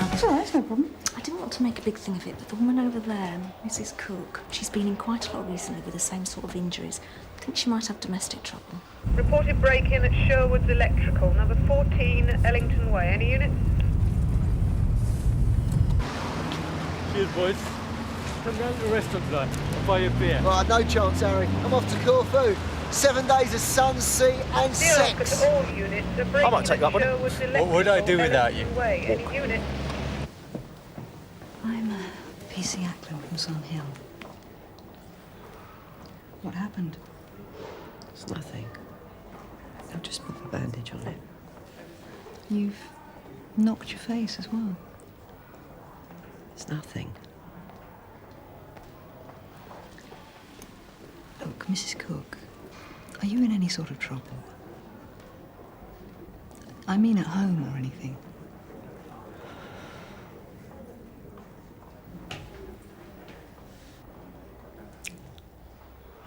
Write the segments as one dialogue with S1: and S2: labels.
S1: It's all right, it's no problem.
S2: I didn't want to make a big thing of it, but the woman over there, Mrs. Cook, she's been in quite a lot recently with the same sort of injuries. I think she might have domestic trouble.
S3: Reported break-in at Sherwood's Electrical, number 14, Ellington Way. Any units?
S4: Cheers, boys. Come down to the restaurant tonight. I'll buy you a beer.
S5: Right, no chance, Harry. I'm off to Corfu. 7 days of sun, sea and sex.
S3: All units are breaking
S5: I might take that one.
S4: What would I do without you?
S3: Any units?
S2: I'm PC Ackland from Sun Hill. What happened?
S6: It's nothing. I'll just put a bandage on it.
S2: You've knocked your face as well.
S6: It's nothing.
S2: Look, Mrs. Cook, are you in any sort of trouble? I mean at home or anything?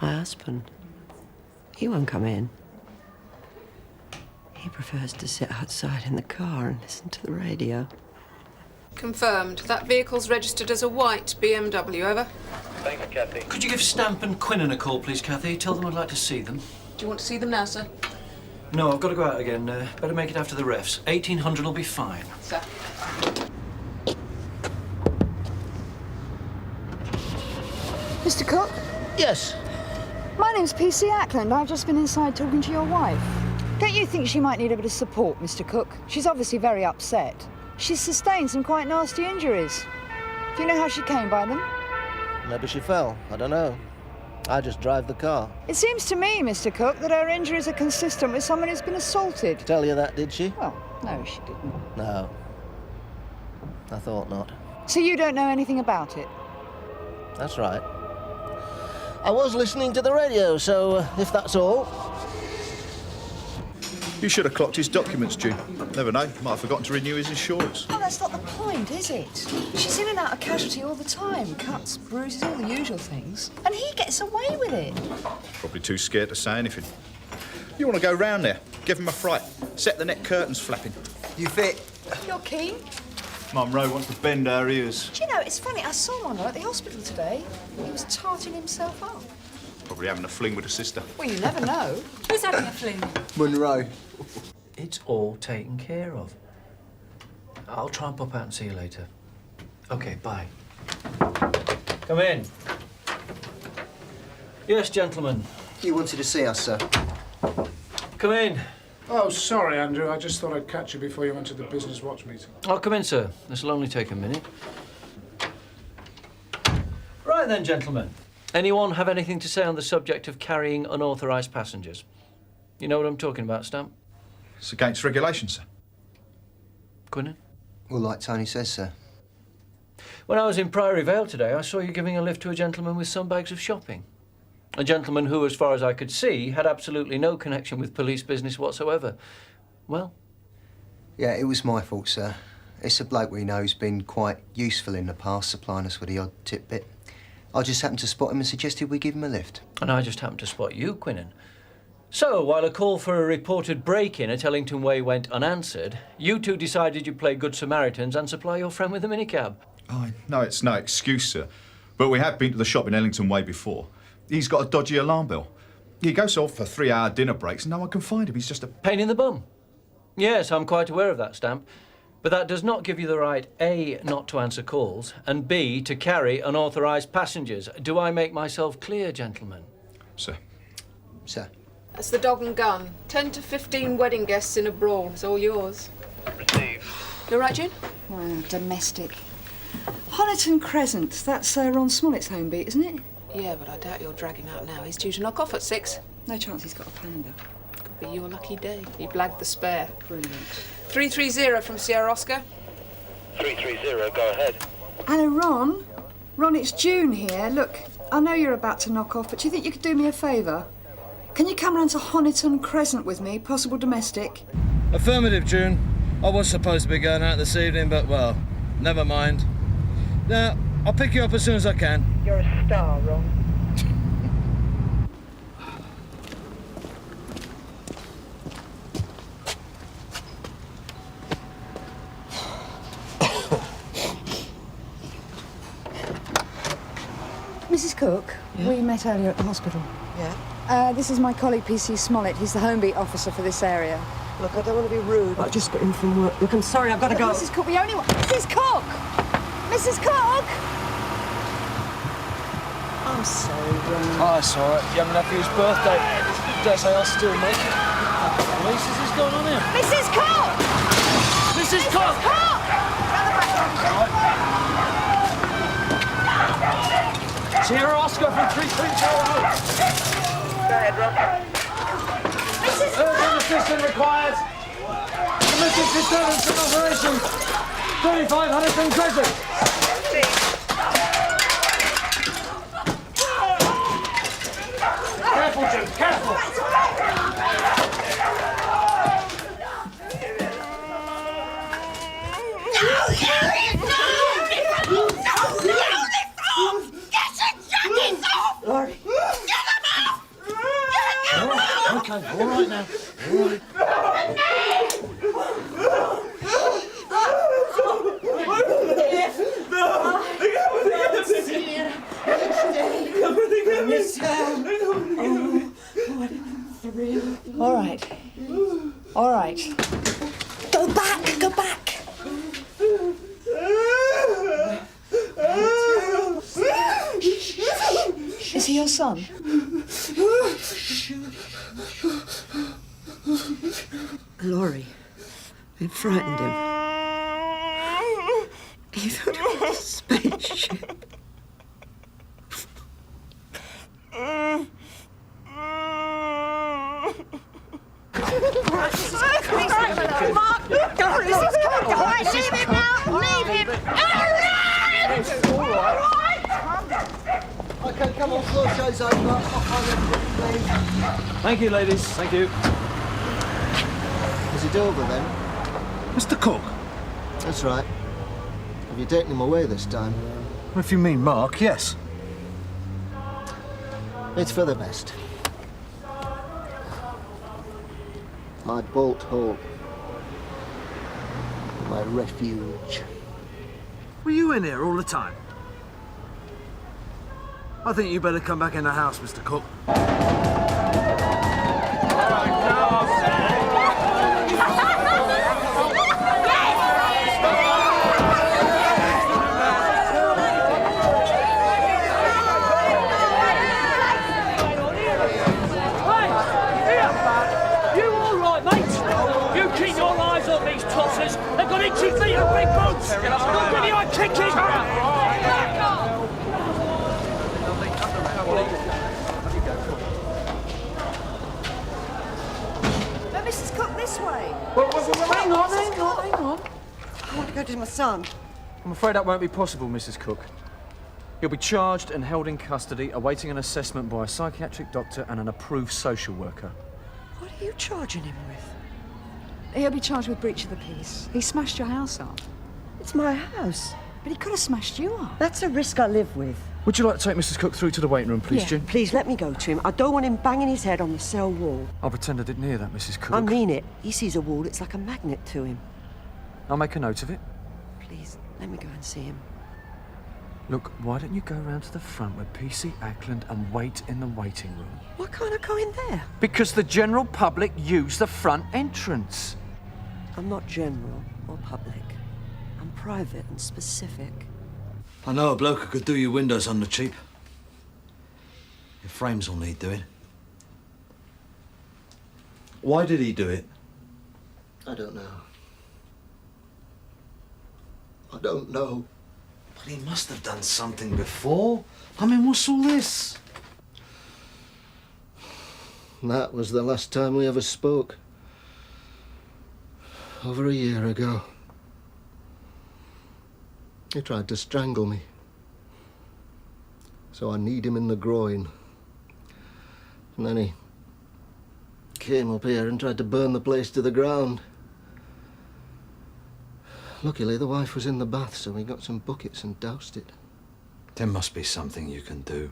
S6: My husband, he won't come in. He prefers to sit outside in the car and listen to the radio.
S7: Confirmed. That vehicle's registered as a white BMW, over.
S8: Thank you, Kathy.
S9: Could you give Stamp and Quinnan a call, please, Kathy? Tell them I'd like to see them.
S7: Do you want to see them now, sir?
S9: No, I've got to go out again. Better make it after the refs. 1800 will be fine.
S7: Sir.
S1: Mr. Cook?
S5: Yes.
S1: My name's PC Ackland. I've just been inside talking to your wife. Don't you think she might need a bit of support, Mr. Cook? She's obviously very upset. She's sustained some quite nasty injuries. Do you know how she came by them?
S5: Maybe she fell. I don't know. I just drive the car.
S1: It seems to me, Mr. Cook, that her injuries are consistent with someone who's been assaulted.
S5: Tell you that, did she?
S1: Well, no, she didn't.
S5: No. I thought not.
S1: So you don't know anything about it?
S5: That's right. I was listening to the radio, so if that's all.
S10: You should have clocked his documents, June. Never know, might have forgotten to renew his insurance.
S1: Oh, that's not the point, is it? She's in and out of casualty all the time. Cuts, bruises, all the usual things. And he gets away with it.
S10: Probably too scared to say anything. You want to go round there, give him a fright, set the net curtains flapping.
S5: You fit?
S1: You're keen?
S10: Mum Ro wants to bend our ears.
S1: Do you know, it's funny, I saw Monroe at the hospital today. He was tarting himself up.
S10: Probably having a fling with a sister.
S1: Well, you never know.
S7: Who's having a fling?
S5: Monroe.
S9: It's all taken care of. I'll try and pop out and see you later. OK, bye. Come in. Yes, gentlemen.
S5: You wanted to see us, sir?
S9: Come in.
S11: Oh, sorry, Andrew. I just thought I'd catch you before you went to the business watch meeting.
S9: Oh, come in, sir. This'll only take a minute. Right then, gentlemen. Anyone have anything to say on the subject of carrying unauthorised passengers? You know what I'm talking about, Stamp?
S10: It's against regulation, sir.
S9: Quinnan?
S5: Well, like Tony says, sir.
S9: When I was in Priory Vale today, I saw you giving a lift to a gentleman with some bags of shopping. A gentleman who, as far as I could see, had absolutely no connection with police business whatsoever. Well?
S5: Yeah, it was my fault, sir. It's a bloke we know who's been quite useful in the past, supplying us with the odd tidbit. I just happened to spot him and suggested we give him a lift.
S9: And I just happened to spot you, Quinnan. So, while a call for a reported break-in at Ellington Way went unanswered, you two decided you'd play Good Samaritans and supply your friend with a minicab.
S10: Oh, no, it's no excuse, sir. But we have been to the shop in Ellington Way before. He's got a dodgy alarm bell. He goes off for 3-hour dinner breaks and no one can find him. He's just a...
S9: Pain in the bum. Yes, I'm quite aware of that, Stamp. But that does not give you the right, A, not to answer calls, and B, to carry unauthorised passengers. Do I make myself clear, gentlemen?
S10: Sir.
S5: Sir.
S7: That's the dog and gun. 10 to 15 wedding guests in a brawl. It's all yours.
S8: Received.
S7: You all right, June?
S1: Oh, domestic. Honiton Crescent. That's Ron Smollett's home beat, isn't it?
S7: Yeah, but I doubt you'll drag him out now. He's due to knock off at 6.
S1: No chance he's got a panda.
S7: Could be your lucky day. He blagged the spare.
S1: Brilliant.
S7: 330 from Sierra Oscar.
S8: 330, go ahead.
S1: Hello, Ron. Ron, it's June here. Look, I know you're about to knock off, but do you think you could do me a favour? Can you come round to Honiton Crescent with me, possible domestic?
S12: Affirmative, June. I was supposed to be going out this evening, but, well, never mind. Now, I'll pick you up as soon as I can.
S3: You're a star, Ron.
S1: Mrs. Cook,
S6: Yeah?
S1: we met earlier at the hospital.
S6: Yeah?
S1: This is my colleague, PC Smollett. He's the home beat officer for this area.
S6: Look, I don't want to be rude, but I just got in from work. Look, I'm sorry, I've got to go.
S1: Mrs. Cook, we only want... Mrs. Cook! Mrs. Cook!
S6: I'm sorry, Ron.
S12: Oh, it's all right. Young nephew's birthday. Dare say I'll still make it. Police, is this going on here?
S1: Mrs. Cook!
S12: Mrs. Cook! Sierra Oscar from 330.
S3: Go ahead, Ron.
S12: Urgent assistance required. Committed disturbance and operation. 35 Honiton Crescent. Careful, Jim, careful.
S6: Laurie.
S12: Okay, all right now. All right.
S1: All right. All right.
S6: Go back, go back.
S1: Is he your son?
S6: Laurie, it frightened him. He thought it was a spaceship.
S5: OK, come on, floor show's over.
S12: Thank you, ladies. Thank you.
S5: Is it over then?
S12: Mr. Cook.
S5: That's right. Have you taken him away this time?
S12: If you mean Mark, yes.
S5: It's for the best. My bolt hole. My refuge.
S12: Were you in here all the time? I think you better come back in the house, Mr. Cook.
S4: They've got itchy feet and big boots! They'll give you a kicking!
S1: No, Mrs. Cook, this way.
S12: Hang on.
S6: I want to go to my son.
S13: I'm afraid that won't be possible, Mrs. Cook. He'll be charged and held in custody, awaiting an assessment by a psychiatric doctor and an approved social worker.
S6: What are you charging him with?
S1: He'll be charged with breach of the peace. He smashed your house up.
S6: It's my house.
S1: But he could have smashed you up.
S6: That's a risk I live with.
S13: Would you like to take Mrs. Cook through to the waiting room, please,
S6: Yeah,
S13: Jim?
S6: please let me go to him. I don't want him banging his head on the cell wall.
S13: I'll pretend I didn't hear that, Mrs. Cook.
S6: I mean it. He sees a wall, it's like a magnet to him.
S13: I'll make a note of it.
S6: Please, let me go and see him.
S13: Look, why don't you go round to the front with PC Ackland and wait in the waiting room?
S6: Why can't I go in there?
S13: Because the general public use the front entrance.
S6: I'm not general or public. I'm private and specific.
S12: I know a bloke who could do your windows on the cheap. Your frames will need doing. Why did he do it?
S5: I don't know. I don't know.
S12: But he must have done something before. I mean, what's all this?
S5: That was the last time we ever spoke. Over a year ago. He tried to strangle me. So I kneed him in the groin. And then he came up here and tried to burn the place to the ground. Luckily, the wife was in the bath, so we got some buckets and doused it.
S12: There must be something you can do.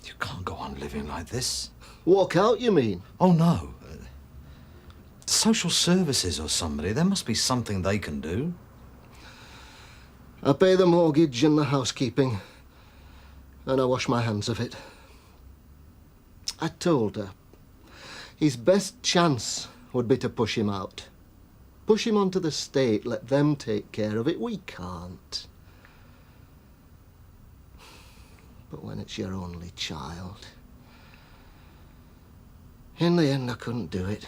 S12: You can't go on living like this.
S5: Walk out, you mean?
S12: Oh, no. Social services or somebody. There must be something they can do.
S5: I pay the mortgage and the housekeeping.
S14: and I wash my hands of it. I told her his best chance would be to push him out. Push him onto the state, let them take care of it. We can't. But when it's your only child... In the end, I couldn't do it.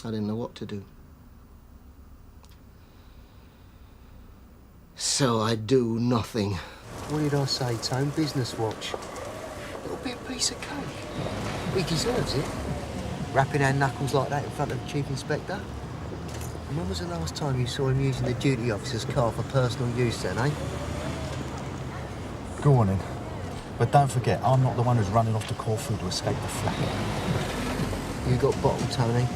S14: I didn't know what to do. So I do nothing.
S5: What did I say, Tone? Business watch. It'll be a piece of cake. He deserves it. Rapping our knuckles like that in front of the Chief Inspector. And when was the last time you saw him using the duty officer's car for personal use then, eh?
S15: Go on in. But don't forget, I'm not the one who's running off to Corfu to escape the flak.
S5: You got bottle, Tony?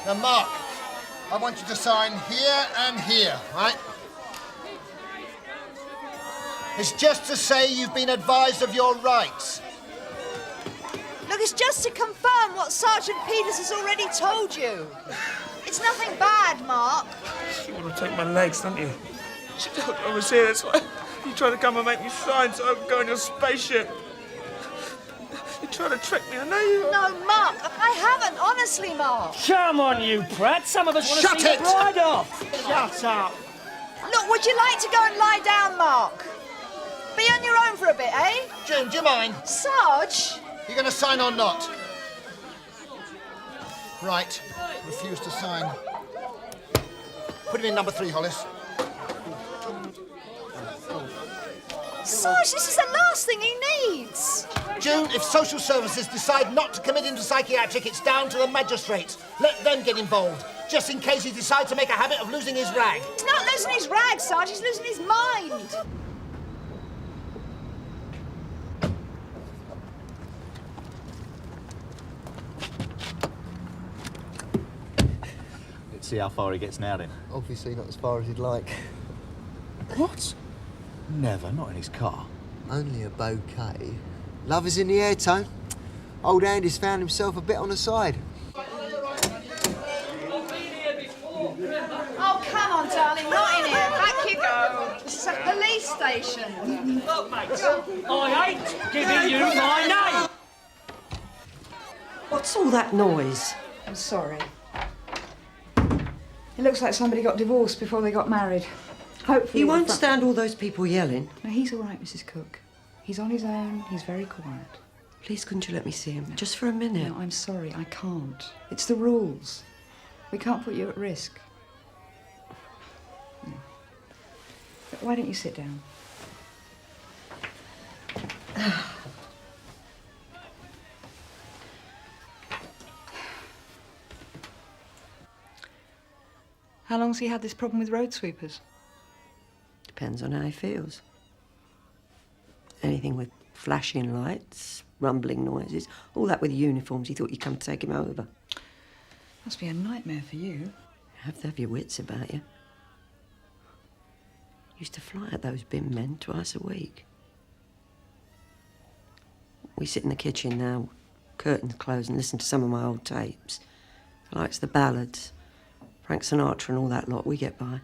S14: Now, Mark, I want you to sign here and here, right? It's just to say you've been advised of your rights.
S1: Look, it's just to confirm what Sergeant Peters has already told you. It's nothing bad, Mark.
S16: You want to take my legs, don't you? She told you I was here, that's why you tried to come and make me sign so I could go in your spaceship. You tried to trick me, I know you...
S1: No, Mark, I haven't, honestly, Mark.
S17: Come on, you prat. Some of us want to see the bride off. Shut up.
S1: Look, would you like to go and lie down, Mark? Be on your own for a bit, eh?
S14: June, do you mind?
S1: Sarge?
S14: You going to sign or not? Right. Refuse to sign. Put him in number 3, Hollis.
S1: Sarge, this is the last thing he needs.
S14: June, if social services decide not to commit him to psychiatric, it's down to the magistrates. Let them get involved, just in case he decides to make a habit of losing his rag.
S1: He's not losing his rag, Sarge, he's losing his mind.
S15: Let's see how far he gets now then.
S5: Obviously not as far as he'd like.
S15: What? Never, not in his car.
S5: Only a bouquet. Love is in the air, Tone. Old Andy's found himself a bit on the side.
S1: Oh, come on, darling, not in here. Back you go. This is a police station.
S17: Look, mate, I hate giving you my name.
S6: What's all that noise?
S1: I'm sorry. It looks like somebody got divorced before they got married. Hopefully...
S6: He won't stand all those people yelling.
S1: No, he's all right, Mrs. Cook. He's on his own. He's very quiet.
S6: Please, couldn't you let me see him? Just for a minute.
S1: No, I'm sorry. I can't. It's the rules. We can't put you at risk. No. But why don't you sit down? How long's he had this problem with road sweepers?
S6: Depends on how he feels. Anything with flashing lights, rumbling noises, all that with uniforms, he thought you'd come to take him over.
S1: Must be a nightmare for you.
S6: You have to have your wits about you. Used to fly at those bin men twice a week. We sit in the kitchen now, curtains closed, and listen to some of my old tapes. The likes of the ballads, Frank Sinatra and all that lot, we get by.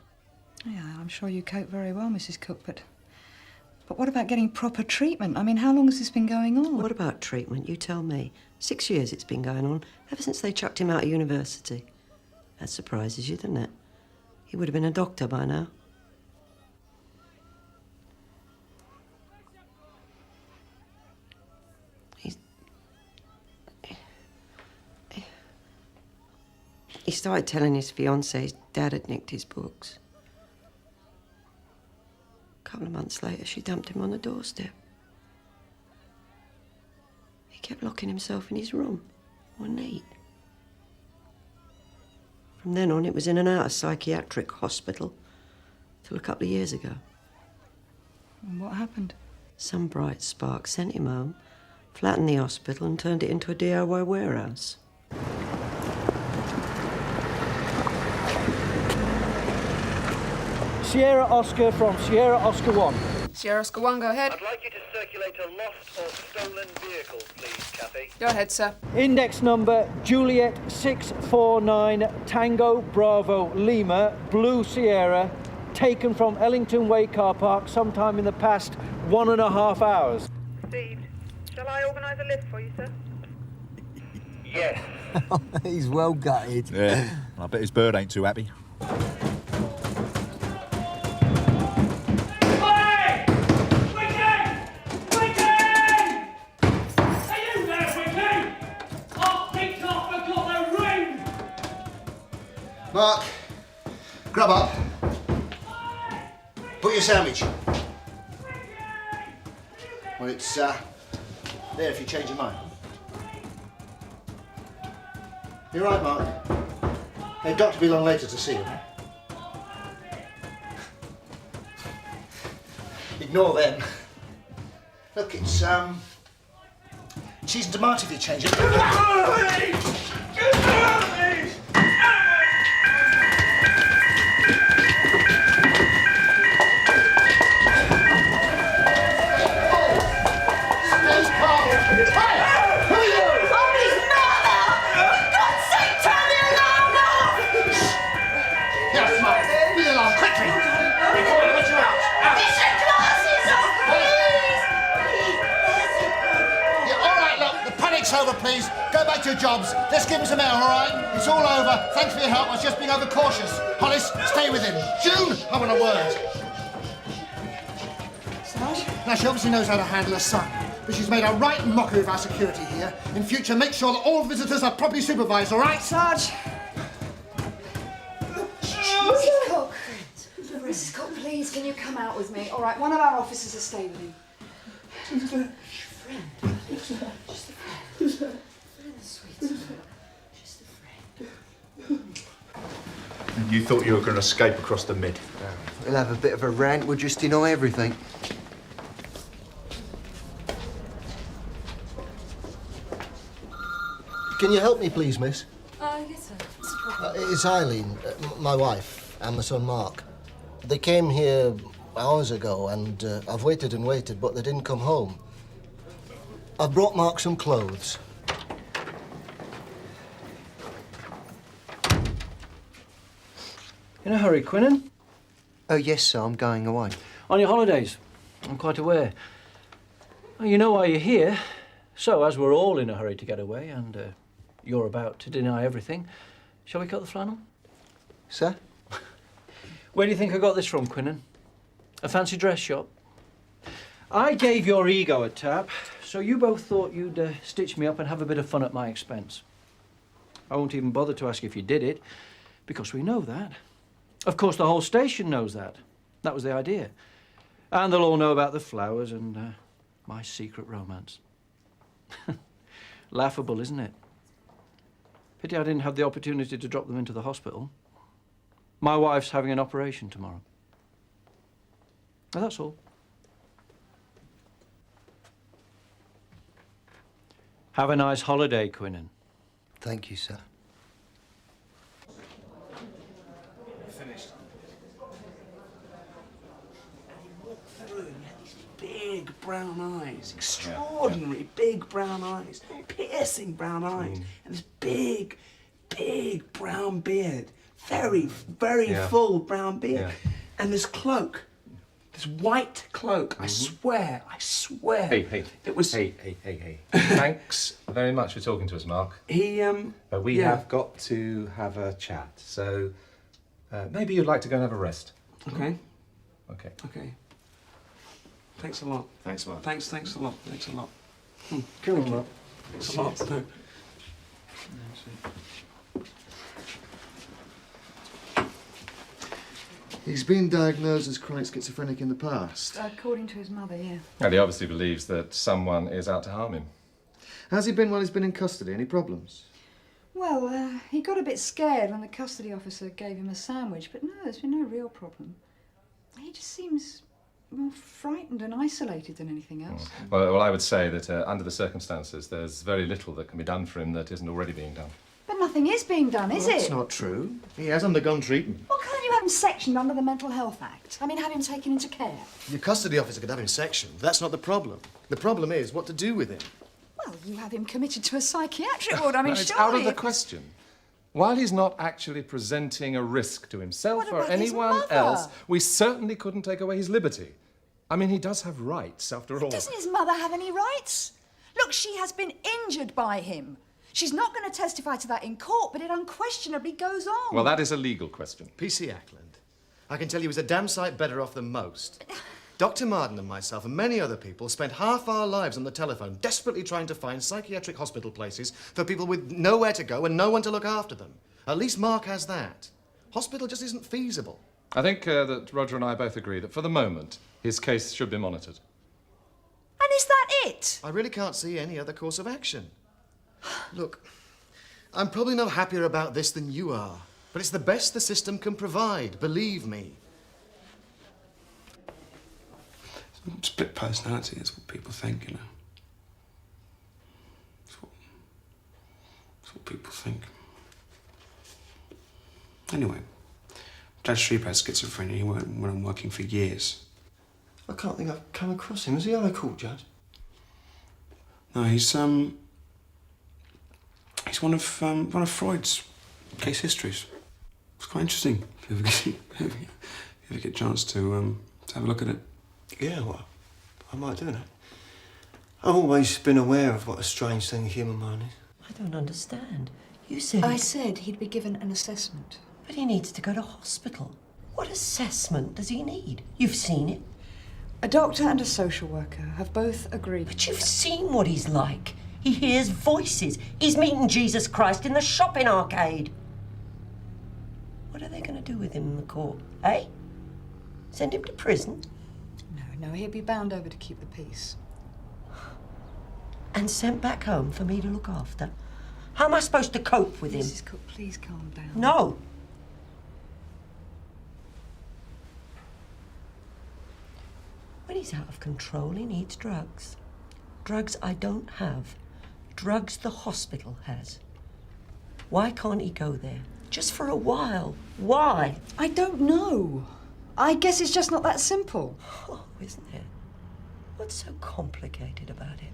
S1: Yeah, I'm sure you cope very well, Mrs. Cook, but what about getting proper treatment? I mean, how long has this been going on?
S6: What about treatment? You tell me. 6 years it's been going on, ever since they chucked him out of university. That surprises you, doesn't it? He would have been a doctor by now. He started telling his fiancée his dad had nicked his books. A couple of months later, she dumped him on the doorstep. He kept locking himself in his room. All neat. From then on, it was in and out of psychiatric hospital till a couple of years ago.
S1: And what happened?
S6: Some bright spark sent him home, flattened the hospital and turned it into a DIY warehouse.
S17: Sierra Oscar from Sierra Oscar 1.
S7: Sierra Oscar 1, go ahead.
S8: I'd like you to circulate a lost or stolen vehicle, please, Kathy.
S7: Go ahead, sir.
S17: Index number Juliet 649 Tango Bravo Lima Blue Sierra
S9: taken from Ellington Way car park sometime in the past 1.5 hours.
S3: Received. Shall I organise a lift for you, sir?
S8: Yes.
S15: He's well gutted.
S10: Yeah. I bet his bird ain't too happy.
S14: Mark, grab up. Put your sandwich. Well, it's there if you change your mind. You're right, Mark. They've got to be long later to see you. Ignore them. Look, it's She's demand if you change it. Over, please. Go back to your jobs. Let's give him some air, all right? It's all over. Thanks for your help. I was just being overcautious. Hollis, stay with him. June, I want a word. Sarge? Now, she obviously knows how to handle her son, but she's made a right mockery of our security here. In future, make sure that all visitors are properly supervised, all right?
S1: Sarge! Mrs. Cook! Mrs. Cook, please, can you come out with me? All right, one of our officers will stay with him. Just a friend. Just a friend.
S10: And you thought you were going to escape across the mid?
S5: We'll have a bit of a rant. We'll just deny everything.
S14: Can you help me, please, miss?
S2: Yes, sir. What's the problem?
S14: It's Eileen, my wife, and my son Mark. They came here hours ago, and I've waited and waited, but they didn't come home. I've brought Mark some clothes.
S9: In a hurry, Quinnan?
S5: Oh, yes, sir. I'm going away.
S9: On your holidays? I'm quite aware. Well, you know why you're here. So, as we're all in a hurry to get away, and you're about to deny everything, shall we cut the flannel?
S5: Sir?
S9: Where do you think I got this from, Quinnan? A fancy dress shop? I gave your ego a tap, so you both thought you'd stitch me up and have a bit of fun at my expense. I won't even bother to ask if you did it, because we know that. Of course, the whole station knows that. That was the idea. And they'll all know about the flowers and my secret romance. Laughable, isn't it? Pity I didn't have the opportunity to drop them into the hospital. My wife's having an operation tomorrow. Now, that's all. Have a nice holiday, Quinnan.
S5: Thank you, sir.
S16: Finished. Big brown eyes, extraordinary big brown eyes, piercing brown eyes, and this big brown beard, very full brown beard, and this cloak, this white cloak. I swear.
S18: Hey.
S16: It was.
S18: Hey. Thanks very much for talking to us, Mark. But we have got to have a chat. So maybe you'd like to go and have a rest.
S16: Okay.
S18: Okay.
S16: Thanks a lot.
S18: Thanks, Mark.
S16: Thanks a lot.
S9: Come on, Mark.
S16: Thanks a lot. No.
S19: He's been diagnosed as chronic schizophrenic in the past.
S1: According to his mother, yeah.
S18: And he obviously believes that someone is out to harm him.
S19: How's he been while he's been in custody? Any problems?
S1: Well, he got a bit scared when the custody officer gave him a sandwich, but no, there's been no real problem. He just seems more frightened and isolated than anything else.
S18: Well, I would say that under the circumstances, there's very little that can be done for him that isn't already being done.
S1: But nothing is being done, is it?
S19: That's not true. He has undergone treatment.
S1: Well, can't you have him sectioned under the Mental Health Act? I mean, have him taken into care?
S19: Your custody officer could have him sectioned. That's not the problem. The problem is what to do with him.
S1: Well, you have him committed to a psychiatric ward. I mean,
S18: it's
S1: surely...
S18: out of the question. while he's not actually presenting a risk to himself or anyone else, we certainly couldn't take away his liberty. I mean, he does have rights, after all.
S20: Doesn't his mother have any rights? Look, she has been injured by him. She's not going to testify to that in court, but it unquestionably goes on.
S18: Well, that is a legal question.
S19: PC Ackland, I can tell you he's a damn sight better off than most. Dr. Martin and myself and many other people spent half our lives on the telephone desperately trying to find psychiatric hospital places for people with nowhere to go and no one to look after them. At least Mark has that. Hospital just isn't feasible.
S18: I think that Roger and I both agree that for the moment, his case should be monitored.
S20: And is that it?
S19: I really can't see any other course of action. Look, I'm probably no happier about this than you are, but it's the best the system can provide, believe me.
S21: Split personality is what people think, you know. It's what people think. Anyway, Dad Streep has schizophrenia. He went on working for years.
S5: I can't think I've come across him. Is he on court, Judge?
S21: No, he's one of Freud's case histories. It's quite interesting. If you ever get a chance to have a look at it.
S5: Yeah, well, I might do that. I've always been aware of what a strange thing the human mind is.
S6: I don't understand. You said...
S20: I said he'd be given an assessment.
S6: But he needs to go to hospital. What assessment does he need? You've seen it.
S20: A doctor and a social worker have both agreed.
S6: But you've seen what he's like. He hears voices. He's meeting Jesus Christ in the shopping arcade. What are they going to do with him in the court, eh? Send him to prison?
S20: No, he'll be bound over to keep the peace.
S6: And sent back home for me to look after? How am I supposed to cope with him?
S20: Mrs. Cook, please calm down.
S6: No. When he's out of control, he needs drugs. Drugs I don't have. Drugs the hospital has. Why can't he go there? Just for a while. Why?
S20: I don't know. I guess it's just not that simple.
S6: Oh, isn't it? What's so complicated about it?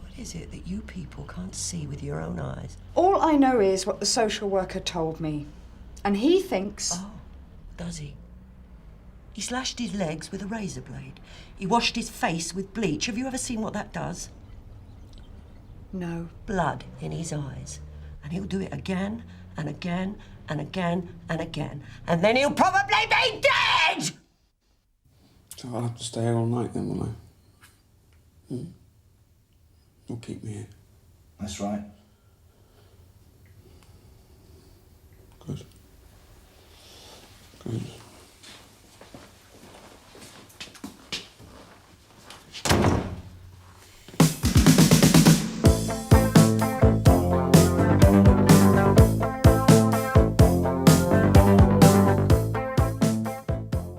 S6: What is it that you people can't see with your own eyes?
S20: All I know is what the social worker told me. And he thinks...
S6: Oh, does he? He slashed his legs with a razor blade. He washed his face with bleach. Have you ever seen what that does?
S20: No.
S6: Blood in his eyes. And he'll do it again and again and again and again. And then he'll probably be dead!
S21: So I'll have to stay here all night then, will I? You'll keep me here.
S19: That's right.
S21: Good. Good.